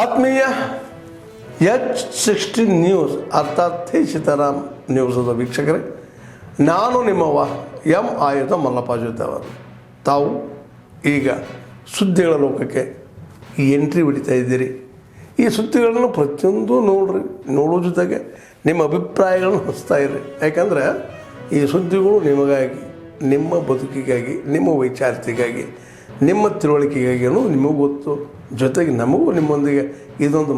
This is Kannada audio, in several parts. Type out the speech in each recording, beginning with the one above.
ಆತ್ಮೀಯ H16 ನ್ಯೂಸ್ ಅರ್ಥಾತ್ ತಿ ಸೀತಾರಾಮ್ ನ್ಯೂಸದ ವೀಕ್ಷಕರೇ, ನಾನು ನಿಮ್ಮವ ಎಂ ಆಯುಧ ಮಲ್ಲಪ್ಪ ಜೊತೆ ಅವರು. ತಾವು ಈಗ ಸುದ್ದಿಗಳ ಲೋಕಕ್ಕೆ ಎಂಟ್ರಿ ಹೊಡಿತಾ ಇದ್ದೀರಿ. ಈ ಸುದ್ದಿಗಳನ್ನು ಪ್ರತಿಯೊಂದು ನೋಡೋ ಜೊತೆಗೆ ನಿಮ್ಮ ಅಭಿಪ್ರಾಯಗಳನ್ನು ಹಂಚ್ತಾ ಇರ್ರಿ. ಯಾಕಂದರೆ ಈ ಸುದ್ದಿಗಳು ನಿಮಗಾಗಿ, ನಿಮ್ಮ ಬದುಕಿಗಾಗಿ, ನಿಮ್ಮ ವೈಚಾರಿಕೆಗಾಗಿ, ನಿಮ್ಮ ತಿಳುವಳಿಕೆಗಾಗಿಯೂ ನಿಮಗೂ ಗೊತ್ತು. ಜೊತೆಗೆ ನಮಗೂ ನಿಮ್ಮೊಂದಿಗೆ ಇದೊಂದು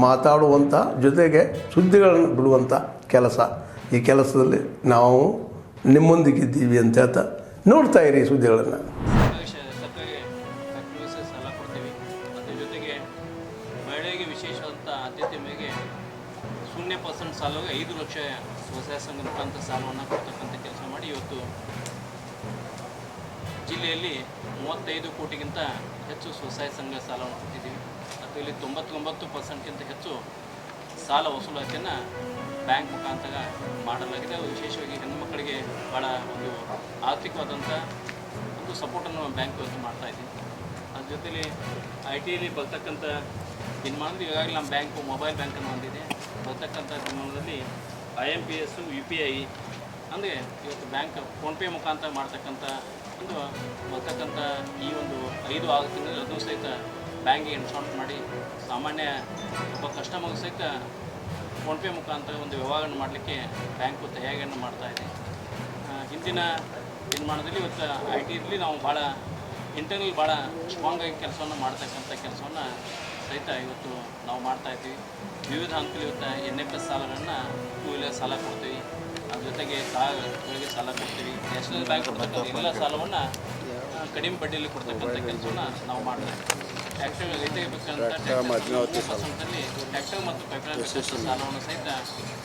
ಮಾತಾಡುವಂಥ ಜೊತೆಗೆ ಸುದ್ದಿಗಳನ್ನು ಬಿಡುವಂಥ ಕೆಲಸ. ಈ ಕೆಲಸದಲ್ಲಿ ನಾವು ನಿಮ್ಮೊಂದಿಗಿದ್ದೀವಿ ಅಂತ ಹೇಳ್ತಾ ನೋಡ್ತಾ ಇರಿ ಈ ಸುದ್ದಿಗಳನ್ನು. ಸಾಲ ಕೊಡ್ತೀವಿ. ಅದ್ರ ಜೊತೆಗೆ ಮಹಿಳೆಗೆ ವಿಶೇಷವಾದಂಥ ಆದ್ಯತೆ ಮೇಲೆ 0% ಸಾಲವಾಗಿ 5 ಲಕ್ಷ ಸ್ವಸಹಾಯ ಸಂಘ ಮುಖಾಂತರ ಸಾಲವನ್ನು ಕೊಡ್ತಕ್ಕಂಥ ಕೆಲಸ ಮಾಡಿ ಇವತ್ತು ಜಿಲ್ಲೆಯಲ್ಲಿ 35 ಕೋಟಿಗಿಂತ ಹೆಚ್ಚು ಸ್ವಸಹಾಯ ಸಂಘ ಸಾಲವನ್ನು ಕೊಟ್ಟಿದ್ದೀವಿ. ಅದರಲ್ಲಿ 99% ಹೆಚ್ಚು ಸಾಲ ವಸೂಲಾತಿಯನ್ನು ಬ್ಯಾಂಕ್ ಮುಖಾಂತರ ಮಾಡಲಾಗಿದೆ. ಅದು ವಿಶೇಷವಾಗಿ ಹೆಣ್ಣು ಮಕ್ಕಳಿಗೆ ಭಾಳ ಒಂದು ಆರ್ಥಿಕವಾದಂಥ ಒಂದು ಸಪೋರ್ಟನ್ನು ಬ್ಯಾಂಕ್ ಇವತ್ತು ಮಾಡ್ತಾಯಿದ್ದೀವಿ. ಅದ್ರ ಜೊತೆಲಿ ITಯಲ್ಲಿ ಬರ್ತಕ್ಕಂಥ ದಿನಮಾನದಲ್ಲಿ ಈಗಾಗಲೇ ನಮ್ಮ ಬ್ಯಾಂಕು ಮೊಬೈಲ್ ಬ್ಯಾಂಕನ್ನು ಹೊಂದಿದೆ. ಬರ್ತಕ್ಕಂಥ ದಿನಮಾನದಲ್ಲಿ IMPS UPI ಅಂದರೆ ಇವತ್ತು ಬ್ಯಾಂಕ್ ಫೋನ್ಪೇ ಮುಖಾಂತರ ಮಾಡ್ತಕ್ಕಂಥ ಒಂದು ಬರ್ತಕ್ಕಂಥ ಈ ಒಂದು 5 ತಿಂಗಳಲ್ಲಿ ಅದನ್ನು ಸಹಿತ ಬ್ಯಾಂಕಿಗೆ ಇನ್ಸ್ಟಾಲ್ಮೆಂಟ್ ಮಾಡಿ ಸಾಮಾನ್ಯ ಒಬ್ಬ ಕಸ್ಟಮರ್ಗೆ ಸಹಿತ ಫೋನ್ಪೇ ಮುಖಾಂತರ ಒಂದು ವ್ಯವಹಾರವನ್ನು ಮಾಡಲಿಕ್ಕೆ ಬ್ಯಾಂಕು ತಯಾರಿಯನ್ನು ಮಾಡ್ತಾಯಿದೆ. ಹಿಂದಿನ ದಿನಮಾನದಲ್ಲಿ ಇವತ್ತು ITಯಲ್ಲಿ ನಾವು ಭಾಳ ಇಂಟರ್ನಲ್ ಭಾಳ ಸ್ಟ್ರಾಂಗಾಗಿ ಕೆಲಸವನ್ನು ಮಾಡ್ತಕ್ಕಂಥ ಕೆಲಸವನ್ನು ಸಹಿತ ಇವತ್ತು ನಾವು ಮಾಡ್ತಾಯಿದ್ದೀವಿ. ವಿವಿಧ ಹಂತದಲ್ಲಿ ಇವತ್ತು NFS ಸಾಲಗಳನ್ನು 2 ವೀಲರ್ ಸಾಲ ಕೊಡ್ತೀವಿ. ಅದ್ರ ಜೊತೆಗೆ ಕಾರ್ಗಳಿಗೆ ಸಾಲ ಕೊಡ್ತೀವಿ. ನ್ಯಾಷನಲ್ ಬ್ಯಾಂಕ್ ಕೊಡ್ತಕ್ಕಂಥ ಎಲ್ಲ ಸಾಲವನ್ನು ಕಡಿಮೆ ಬಡ್ಡಿಯಲ್ಲಿ ಕೊಡ್ತಕ್ಕಂಥ ಕೆಲಸವನ್ನು ನಾವು ಮಾಡ್ತಾಯಿದ್ದೀವಿ. ಟ್ಯಾಕ್ಟರ್ ರೈತರಿಗೆ ಬೇಕಂತ ಟ್ಯಾಕ್ಟರ್ನಲ್ಲಿ ಟ್ಯಾಕ್ಟರ್ ಮತ್ತು ಪೈಪ್ಲೈನ್ ಬೇಕಂತ ಸಾಲವನ್ನು ಸಹಿತ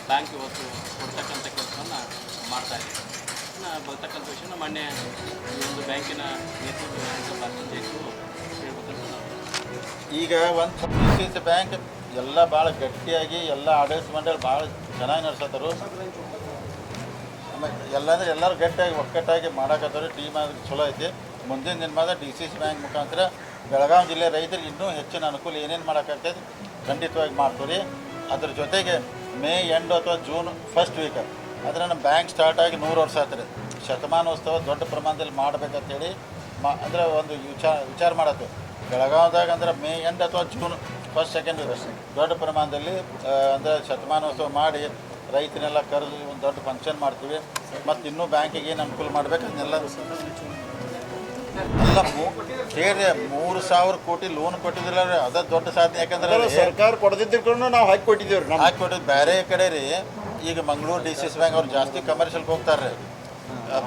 ಬ್ಯಾಂಕ್ ಇವತ್ತು ಕೊಡ್ತಕ್ಕಂಥ ಕೆಲಸವನ್ನು ಮಾಡ್ತಾಯಿದ್ದೀವಿ. ಬರ್ತಕ್ಕಂಥ ವಿಷಯನ ಮಾನ್ಯ ಈ ಒಂದು ಬ್ಯಾಂಕಿನ ನೇತೃತ್ವ ಹೇಳ್ಬೇಕಂತ ನಾವು ಈಗ ಒಂದು PCC ಬ್ಯಾಂಕ್ ಎಲ್ಲ ಭಾಳ ಗಟ್ಟಿಯಾಗಿ ಎಲ್ಲ ಆಡಳಿತ ಮಂಡಳಿ ಭಾಳ ಚೆನ್ನಾಗಿ ನಡೆಸತ್ತಾರು. ಆಮೇಲೆ ಎಲ್ಲಂದ್ರೆ ಎಲ್ಲರೂ ಗಟ್ಟಿಯಾಗಿ ಒಕ್ಕಟ್ಟಾಗಿ ಮಾಡಕತ್ತಾರು. ಟೀಮ್ ಆದ್ರೆ ಚಲೋ ಐತಿ. ಮುಂದಿನ ದಿನಮಾದ DCC ಬ್ಯಾಂಕ್ ಮುಖಾಂತರ ಬೆಳಗಾವಿ ಜಿಲ್ಲೆ ರೈತರಿಗೆ ಇನ್ನೂ ಹೆಚ್ಚಿನ ಅನುಕೂಲ ಏನೇನು ಮಾಡೋಕ್ಕಾಗ್ತದೆ ಖಂಡಿತವಾಗಿ ಮಾಡ್ತೀವಿ. ಅದ್ರ ಜೊತೆಗೆ ಮೇ ಎಂಡ್ ಅಥವಾ ಜೂನ್ ಫಸ್ಟ್ ವೀಕ್ ಅಂದರೆ ನಮ್ಮ ಬ್ಯಾಂಕ್ ಸ್ಟಾರ್ಟ್ ಆಗಿ 100 ವರ್ಷ ಆಗ್ತದೆ. ಶತಮಾನೋತ್ಸವ ದೊಡ್ಡ ಪ್ರಮಾಣದಲ್ಲಿ ಮಾಡಬೇಕಂತೇಳಿ ಅಂದರೆ ಒಂದು ವಿಚಾರ ಮಾಡತ್ತು. ಬೆಳಗಾವಿದಾಗ ಅಂದ್ರೆ ಮೇ ಎಂಡ್ ಅಥವಾ ಜೂನ್ ಫಸ್ಟ್ ಸೆಕೆಂಡ್ ವೀಕ್ ದೊಡ್ಡ ಪ್ರಮಾಣದಲ್ಲಿ ಅಂದರೆ ಶತಮಾನೋತ್ಸವ ಮಾಡಿ ರೈತನೆಲ್ಲ ಕರೆದು ಒಂದು ದೊಡ್ಡ ಫಂಕ್ಷನ್ ಮಾಡ್ತೀವಿ. ಮತ್ತು ಇನ್ನೂ ಬ್ಯಾಂಕಿಗೆ ಏನು ಅನುಕೂಲ ಮಾಡಬೇಕು ಅದನ್ನೆಲ್ಲ ಅಲ್ಲ ಸೇರಿ 3,000 ಕೋಟಿ ಲೋನ್ ಕೊಟ್ಟಿದ್ರಲ್ಲ ರೀ, ಅದ ದೊಡ್ಡ ಸಾಧನೆ. ಯಾಕಂದ್ರೆ ಸರ್ಕಾರ ಕೊಡದಿದ್ರು ನಾವು ಹಾಕಿ ಕೊಟ್ಟಿದ್ದೇವೆ ರೀ. ಹಾಕಿ ಕೊಟ್ಟಿದ್ದು ಬೇರೆ ಕಡೆ ರೀ. ಈಗ ಮಂಗಳೂರು DCC ಬ್ಯಾಂಕ್ ಅವ್ರು ಜಾಸ್ತಿ ಕಮರ್ಷಿಯಲ್ಗೆ ಹೋಗ್ತಾರೆ ರೀ.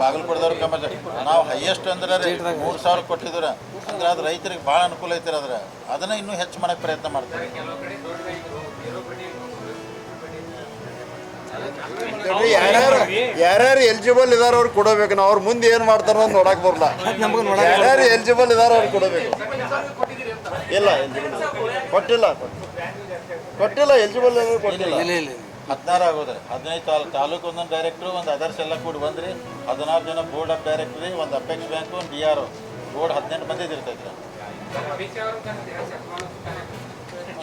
ಬಾಗಲಕೋಟದವ್ರು ಕಮರ್ಷಿಯಲ್. ನಾವು ಹೈಯೆಸ್ಟ್ ಅಂದ್ರೆ ರೀ 3,000 ಕೊಟ್ಟಿದ್ರೆ ಅಂದ್ರೆ ಅದು ರೈತರಿಗೆ ಭಾಳ ಅನುಕೂಲ ಐತಿರ. ಅದನ್ನು ಇನ್ನೂ ಹೆಚ್ಚು ಮಾಡೋಕ್ಕೆ ಪ್ರಯತ್ನ ಮಾಡ್ತೀವಿ. ಯಾರ್ಯಾರು ಎಲಿಜಿಬಲ್ ಇದಾರ ಅವ್ರು ಕೊಡಬೇಕು. ನಾವು ಅವ್ರ ಮುಂದೆ ಏನು ಮಾಡ್ತಾರ ಅಂತ ನೋಡಕ್ ಬರಲ್ಲ. ಯಾರ್ಯಾರು ಎಲಿಜಿಬಲ್ ಇದಾರ ಅವ್ರು ಕೊಡಬೇಕು. ಇಲ್ಲ ಕೊಟ್ಟಿಲ್ಲ ಎಲಿಜಿಬಲ್ ಕೊಟ್ಟಿಲ್ಲ. 16 ಆಗೋದ್ರಿ. 15 ತಾಲೂಕು ಒಂದೊಂದು ಡೈರೆಕ್ಟ್ರು, ಒಂದು ಅದರ್ಸ್ ಎಲ್ಲ ಕೂಡಿ ಬಂದ್ರಿ. 16 ಜನ ಬೋರ್ಡ್ ಆಫ್ ಡೈರೆಕ್ಟ್ರಿ, ಒಂದು ಅಪೆಕ್ಸ್ ಬ್ಯಾಂಕು, ಒಂದು DRO ಬೋರ್ಡ್ 18 ಮಂದಿ ಇರ್ತೈತೆ ರೀ.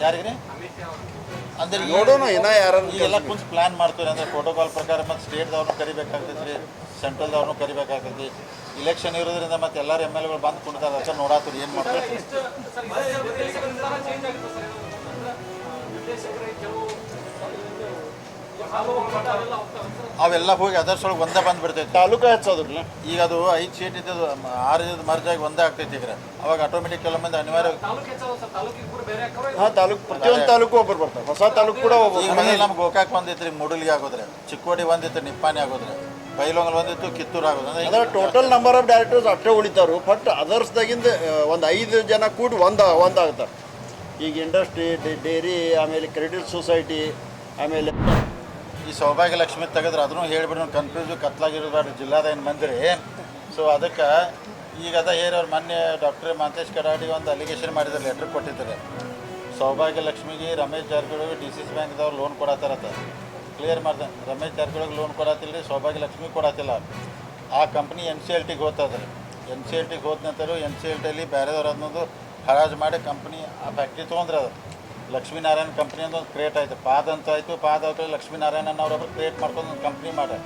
ಯಾರಿಗೆ ಅಂದ್ರೆ ನೋಡೋಣ ಇನ್ನ ಯಾರನ್ನು ಈಗೆಲ್ಲ ಕುಂತು ಪ್ಲ್ಯಾನ್ ಮಾಡ್ತೀವಿ. ಅಂದರೆ ಪ್ರೋಟೋಕಾಲ್ ಪ್ರಕಾರ ಮತ್ತು ಸ್ಟೇಟ್ದವ್ರನ್ನೂ ಕರಿಬೇಕಾಗ್ತೈತಿ ರೀ, ಸೆಂಟ್ರಲ್ದವ್ರನ್ನೂ ಕರಿಬೇಕಾಗ್ತೈತಿ. ಇಲೆಕ್ಷನ್ ಇರೋದ್ರಿಂದ ಮತ್ತು ಎಲ್ಲರೂ MLAಗಳು ಬಂದು ಕುಣಿತಾರೆ. ಅದಕ್ಕೆ ನೋಡಾತೀರಿ ಏನು ಮಾಡ್ಬೇಕು. ಅವೆಲ್ಲ ಹೋಗಿ ಅದರ್ಸ್ ಒಳಗೆ ಒಂದೇ ಬಂದುಬಿಡ್ತೈತಿ. ತಾಲೂಕು ಹೆಚ್ಚೋದಿಲ್ಲ. ಈಗ ಅದು 5 ಸೀಟ್ ಇದ್ದದ್ದು 6 ಮರ್ಜ್ ಆಗಿ ಒಂದೇ ಆಗ್ತೈತಿ. ಈಗ ಅವಾಗ ಆಟೋಮೆಟಿಕ್ ಕೆಲವು ಮಂದಿ ಅನಿವಾರ್ಯ ತಾಲೂಕು ಪ್ರತಿಯೊಂದು ತಾಲೂಕು ಒಬ್ಬರು ಬರ್ತಾರೆ. ಹೊಸ ತಾಲೂಕು ಕೂಡ ಈಗ ಮನೇಲಿ ನಮ್ಗೆ ಗೋಕಾಕ್ ಬಂದಿತ್ತು, ಮೂಡಲ್ಗಿ ಆಗೋದ್ರೆ, ಚಿಕ್ಕೋಡಿ ಒಂದಿತ್ತು, ನಿಪ್ಪಾಣಿ ಆಗೋದ್ರೆ, ಬೈಲೊಂಗಲ್ ಒಂದಿತ್ತು, ಕಿತ್ತೂರು ಆಗೋದ್ರೆ. ಅಂದ್ರೆ ಟೋಟಲ್ ನಂಬರ್ ಆಫ್ ಡೈರೆಕ್ಟರ್ಸ್ ಅಷ್ಟೇ ಉಳಿತಾರು. ಬಟ್ ಅದರ್ಸ್ದಾಗಿಂದ ಒಂದು 5 ಜನ ಕೂಡಿ ಒಂದಾಗ್ತಾರೆ. ಈಗ ಇಂಡಸ್ಟ್ರಿ, ಡೈರಿ, ಆಮೇಲೆ ಕ್ರೆಡಿಟ್ ಸೊಸೈಟಿ, ಆಮೇಲೆ ಈ ಸೌಭಾಗ್ಯ ಲಕ್ಷ್ಮಿ ತೆಗೆದ್ರೆ ಅದನ್ನು ಹೇಳಿಬಿಟ್ಟು ಕನ್ಫ್ಯೂಸು ಕತ್ಲಾಗಿರೋದು ಜಿಲ್ಲಾದ ಏನು ಮಂದಿರಿ. ಸೊ ಅದಕ್ಕೆ ಈಗ ಅದ ಅವ್ರು ಮೊನ್ನೆ ಡಾಕ್ಟರ್ ಮಾಂತೇಶ್ ಕಡಾಡಿ ಒಂದು ಅಲಿಗೇಷನ್ ಮಾಡಿದ್ರೆ, ಲೆಟ್ರ್ ಕೊಟ್ಟಿದ್ದಾರೆ. ಸೌಭಾಗ್ಯ ಲಕ್ಷ್ಮಿಗೆ ರಮೇಶ್ ಜಾರಕಿಹೊಳಿ DCC ಬ್ಯಾಂಕ್ದವ್ರು ಲೋನ್ ಕೊಡತ್ತಾರತ್ತ ಕ್ಲಿಯರ್ ಮಾಡ್ದೆ. ರಮೇಶ್ ಜಾರಕಿಹೊಳಿಗೆ ಲೋನ್ ಕೊಡತ್ತಿಲ್ಲ ರೀ, ಸೌಭಾಗ್ಯ ಲಕ್ಷ್ಮಿ ಕೊಡತ್ತಿಲ್ಲ. ಆ ಕಂಪ್ನಿ NCLTಗೆ ಹೋಗ್ತದೆ ರೀ. NCLTಗೆ ಹೋದ ನಂತರ NCLTಲ್ಲಿ ಬೇರೆದವ್ರು ಅನ್ನೋದು ಹರಾಜು ಮಾಡಿ ಕಂಪ್ನಿ ಆ ಫ್ಯಾಕ್ಟ್ರಿ ತೊಗೊಂಡ್ರೆ ಅದು ಲಕ್ಷ್ಮೀನಾರಾಯಣ ಕಂಪ್ನಿ ಅಂತ ಒಂದು ಕ್ರಿಯೇಟ್ ಆಯಿತು. ಪಾದ ಅಂತ ಆಯಿತು. ಪಾದ ಆದಮೇಲೆ ಲಕ್ಷ್ಮೀನಾರಾಯಣನ್ ಅವರೊಬ್ಬರು ಕ್ರಿಯೇಟ್ ಮಾಡ್ಕೊಂಡು ಒಂದು ಕಂಪ್ನಿ ಮಾಡ್ಯಾರ.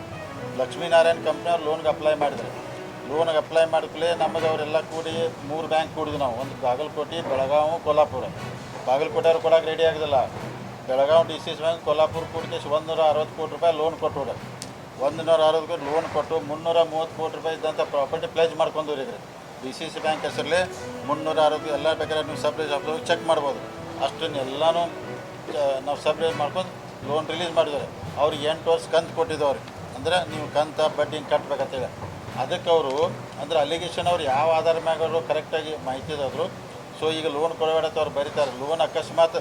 ಲಕ್ಷ್ಮೀನಾರಾಯಣ ಕಂಪ್ನಿ ಅವ್ರು ಲೋನ್ಗೆ ಅಪ್ಲೈ ಮಾಡಿದ್ರು. ಲೋನ್ಗೆ ಅಪ್ಲೈ ಮಾಡಿದ್ಮೇಲೆ ನಮ್ಮದವರೆಲ್ಲ ಕೂಡಿ 3 ಬ್ಯಾಂಕ್ ಕೂಡಿದ್ವಿ ನಾವು. ಒಂದು ಬಾಗಲಕೋಟೆ, ಬೆಳಗಾವಿ, ಕೊಲ್ಲಾಪುರ. ಬಾಗಲಕೋಟೆ ಅವ್ರು ಕೊಡೋಕೆ ರೆಡಿ ಆಗಿದಿಲ್ಲ. ಬೆಳಗಾವಿ DCS ಬ್ಯಾಂಕ್, ಕೊಲ್ಲಾಪುರ ಕೂಡಿಕೆ 160 ಕೋಟಿ ರೂಪಾಯಿ ಲೋನ್ ಕೊಟ್ಟು 160 ಕೋಟಿ ಲೋನ್ ಕೊಟ್ಟು 330 ಕೋಟಿ ರೂಪಾಯಿ ಇದ್ದಂಥ ಪ್ರಾಪರ್ಟಿ ಪ್ಲೇಜ್ ಮಾಡ್ಕೊಂಡ್ರಿ. DCS ಬ್ಯಾಂಕ್ ಹೆಸರಲ್ಲಿ 360 ಎಲ್ಲ ಬೇಕಾದ್ರೆ ನೀವು ಸಬ್ ರಿಜಿಸ್ಟರ್ ಆಫೀಸ್ ಚೆಕ್ ಮಾಡ್ಬೋದು. ಅಷ್ಟನ್ನೆಲ್ಲನೂ ನಾವು ಸಬ್ ರಿಜಿಸ್ಟರ್ ಮಾಡ್ಕೊಂಡು ಲೋನ್ ರಿಲೀಸ್ ಮಾಡಿದ್ದಾರೆ. ಅವ್ರಿಗೆ 8 ವರ್ಷ ಕಂತು ಕೊಟ್ಟಿದ್ದು ಅವ್ರಿಗೆ. ಅಂದರೆ ನೀವು ಕಂತ ಬಡ್ಡಿ ಹಿಂಗೆ ಕಟ್ಟಬೇಕಂತೇಳಿ. ಅದಕ್ಕೆ ಅವರು ಅಂದರೆ ಅಲಿಗೇಷನ್ ಅವ್ರು ಯಾವ ಆಧಾರ ಮ್ಯಾಗ ಅವರು ಕರೆಕ್ಟಾಗಿ ಮಾಹಿತಿ ಇದಾದ್ರು. ಸೊ ಈಗ ಲೋನ್ ಕೊಡಬೇಡತ್ತ ಅವ್ರು ಬರೀತಾರೆ. ಲೋನ್ ಅಕಸ್ಮಾತ್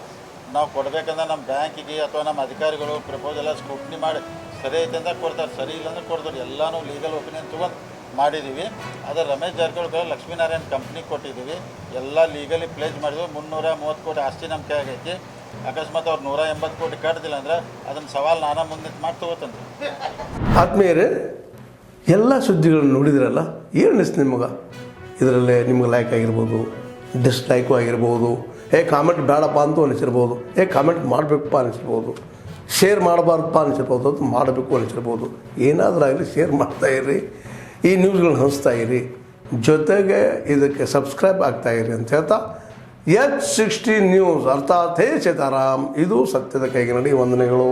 ನಾವು ಕೊಡಬೇಕಂದ್ರೆ ನಮ್ಮ ಬ್ಯಾಂಕಿಗೆ ಅಥವಾ ನಮ್ಮ ಅಧಿಕಾರಿಗಳು ಪ್ರಪೋಸಲ್ ಸ್ಕ್ರೂಟ್ನಿ ಮಾಡಿ ಸರಿ ಐತೆ ಅಂತ ಕೊಡ್ತಾರೆ, ಸರಿ ಇಲ್ಲ ಅಂದ್ರೆ ಕೊಡ್ತಾರೆ. ಎಲ್ಲನೂ ಲೀಗಲ್ ಒಪಿನಿಯನ್ ತೊಗೊಂಡು ಮಾಡಿದ್ದೀವಿ. ಆದರೆ ರಮೇಶ್ ಜಾರಕಿಹೊಳಿ ಲಕ್ಷ್ಮೀನಾರಾಯಣ ಕಂಪ್ನಿಗೆ ಕೊಟ್ಟಿದ್ದೀವಿ. ಎಲ್ಲ ಲೀಗಲಿ ಪ್ಲೇಜ್ ಮಾಡಿದ್ವಿ. 330 ಕೋಟಿ ಆಸ್ತಿ ನಮ್ಮ ಕೈ ಆಗೈತಿ. ಅಕಸ್ಮಾತ್ ಅವ್ರು 180 ಕೋಟಿ ಕಟ್ತಿಲ್ಲ ಅಂದ್ರೆ ಅದನ್ನು ಸವಾಲು ನಾನು ಮುಂದೆ ಮಾಡಿ ತೊಗೋತೇನೆ. ಆತ್ಮೀಯರೇ, ಎಲ್ಲ ಸುದ್ದಿಗಳನ್ನು ನೋಡಿದ್ರಲ್ಲ, ಏನು ಅನಿಸ್ತು ನಿಮಗೆ? ಇದರಲ್ಲೇ ನಿಮ್ಗೆ ಲೈಕ್ ಆಗಿರ್ಬೋದು, ಡಿಸ್ಲೈಕು ಆಗಿರ್ಬೋದು, ಕಾಮೆಂಟ್ ಬೇಡಪ್ಪ ಅಂತೂ ಅನಿಸಿರ್ಬೋದು, ಕಾಮೆಂಟ್ ಮಾಡಬೇಕಪ್ಪ ಅನಿಸಿರ್ಬೋದು, ಶೇರ್ ಮಾಡಬಾರ್ದಪ್ಪ ಅನಿಸಿರ್ಬೋದು, ಅದು ಮಾಡಬೇಕು ಅನಿಸಿರ್ಬೋದು. ಏನಾದರೂ ಆಗಲಿ ಶೇರ್ ಮಾಡ್ತಾಯಿರಿ, ಈ ನ್ಯೂಸ್ಗಳನ್ನ ಹಂಚ್ತಾ ಇರಿ, ಜೊತೆಗೆ ಇದಕ್ಕೆ ಸಬ್ಸ್ಕ್ರೈಬ್ ಆಗ್ತಾಯಿರಿ ಅಂತ ಹೇಳ್ತಾ H60 ನ್ಯೂಸ್ ಅರ್ಥಾತ್ ಹೇ ಸೀತಾರಾಮ್, ಇದು ಸತ್ಯದ ಕೈಗೆ ನಡಿ. ವಂದನೆಗಳು.